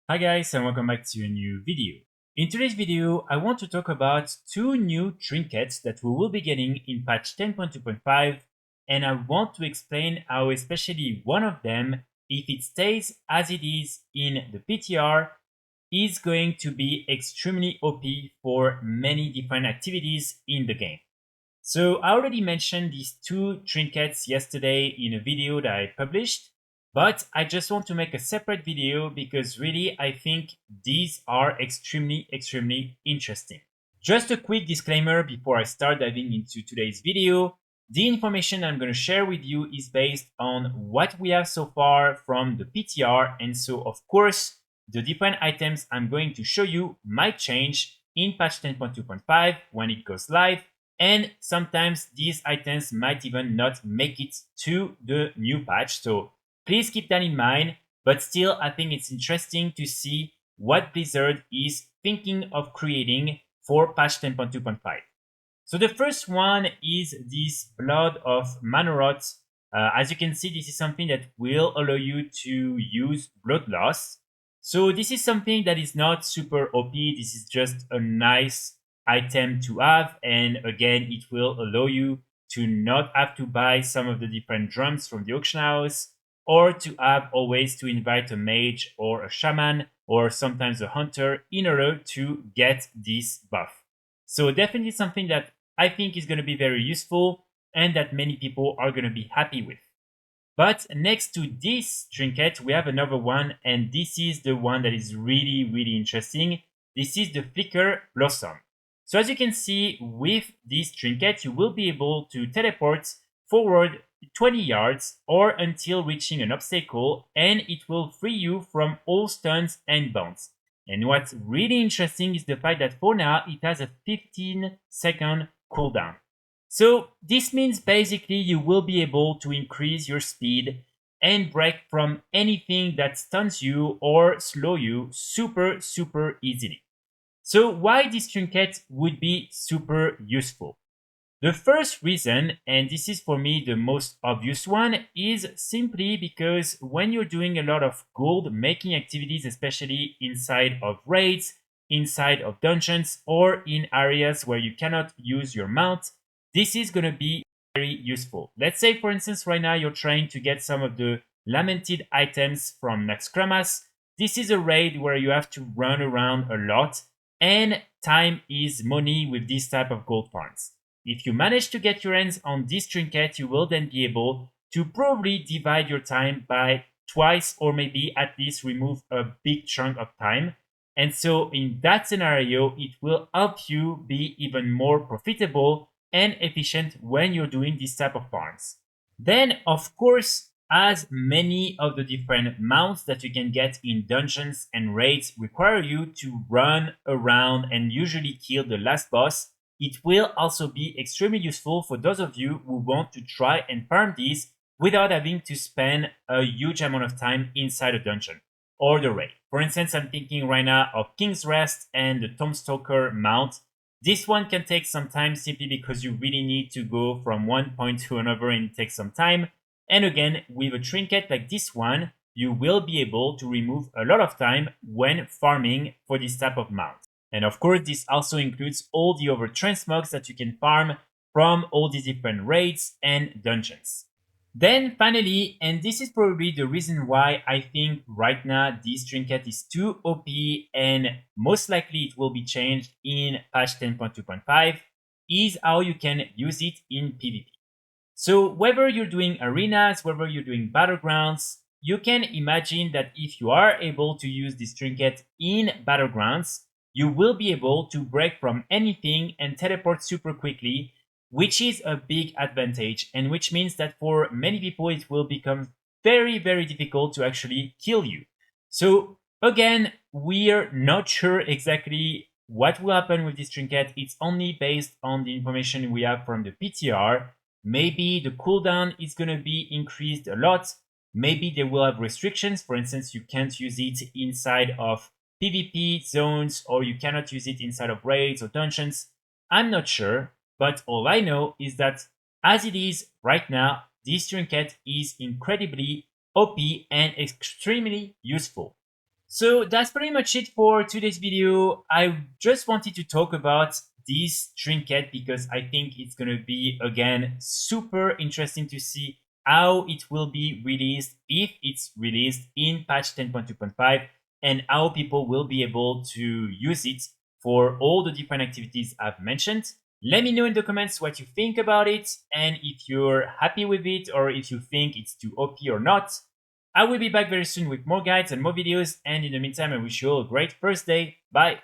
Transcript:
Hi guys and welcome back to a new video. In today's video, I want to talk about two new trinkets that we will be getting in patch 10.2.5, and I want to explain how especially one of them, if it stays as it is in the PTR, is going to be extremely OP for many different activities in the game. So I already mentioned these two trinkets yesterday in a video that I published, but I just want to make a separate video because really I think these are extremely interesting. Just a quick disclaimer before I start diving into today's video. The information I'm going to share with you is based on what we have so far from the PTR, and so of course the different items I'm going to show you might change in patch 10.2.5 when it goes live, and sometimes these items might even not make it to the new patch. So please keep that in mind, but still I think it's interesting to see what Blizzard is thinking of creating for patch 10.2.5. So the first one is this Blood of Mannoroth. As you can see, this is something that will allow you to use blood loss. So this is something that is not super OP. This is just a nice item to have. And again, it will allow you to not have to buy some of the different drums from the auction house, or to have always to invite a mage or a shaman or sometimes a hunter in order to get this buff. So definitely something that I think is going to be very useful and that many people are going to be happy with. But next to this trinket, we have another one, and this is the one that is really interesting. This is the Flicker Blossom. So as you can see, with this trinket, you will be able to teleport forward 20 yards or until reaching an obstacle, and it will free you from all stuns and bounce. And what's really interesting is the fact that for now, it has a 15-second cooldown. So this means basically you will be able to increase your speed and break from anything that stuns you or slow you super easily. So why this trinket would be super useful? The first reason, and this is for me the most obvious one, is simply because when you're doing a lot of gold making activities, especially inside of raids, inside of dungeons, or in areas where you cannot use your mount, this is going to be very useful. Let's say, for instance, right now you're trying to get some of the lamented items from Naxxramas. This is a raid where you have to run around a lot, and time is money with this type of gold farms. If you manage to get your hands on this trinket, you will then be able to probably divide your time by twice, or maybe at least remove a big chunk of time. And so in that scenario, it will help you be even more profitable and efficient when you're doing this type of farms. Then, of course, as many of the different mounts that you can get in dungeons and raids require you to run around and usually kill the last boss, it will also be extremely useful for those of you who want to try and farm these without having to spend a huge amount of time inside a dungeon or the raid. For instance, I'm thinking right now of King's Rest and the Tombstalker mount. This one can take some time simply because you really need to go from one point to another and it takes some time. And again, with a trinket like this one, you will be able to remove a lot of time when farming for this type of mount. And of course, this also includes all the other transmogs that you can farm from all these different raids and dungeons. Then finally, and this is probably the reason why I think right now this trinket is too OP and most likely it will be changed in patch 10.2.5, is how you can use it in PvP. So whether you're doing arenas, whether you're doing battlegrounds, you can imagine that if you are able to use this trinket in battlegrounds, you will be able to break from anything and teleport super quickly, which is a big advantage, and which means that for many people it will become very difficult to actually kill you. So again, we're not sure exactly what will happen with this trinket. It's only based on the information we have from the PTR. Maybe the cooldown is going to be increased a lot. Maybe they will have restrictions. For instance, you can't use it inside of PvP zones, or you cannot use it inside of raids or dungeons. I'm not sure, but all I know is that as it is right now, this trinket is incredibly OP and extremely useful. So that's pretty much it for today's video. I just wanted to talk about this trinket because I think it's going to be, again, super interesting to see how it will be released, if it's released in patch 10.2.5, and how people will be able to use it for all the different activities I've mentioned. Let me know in the comments what you think about it, and if you're happy with it or if you think it's too OP or not. I will be back very soon with more guides and more videos, and in the meantime, I wish you all a great first day. Bye!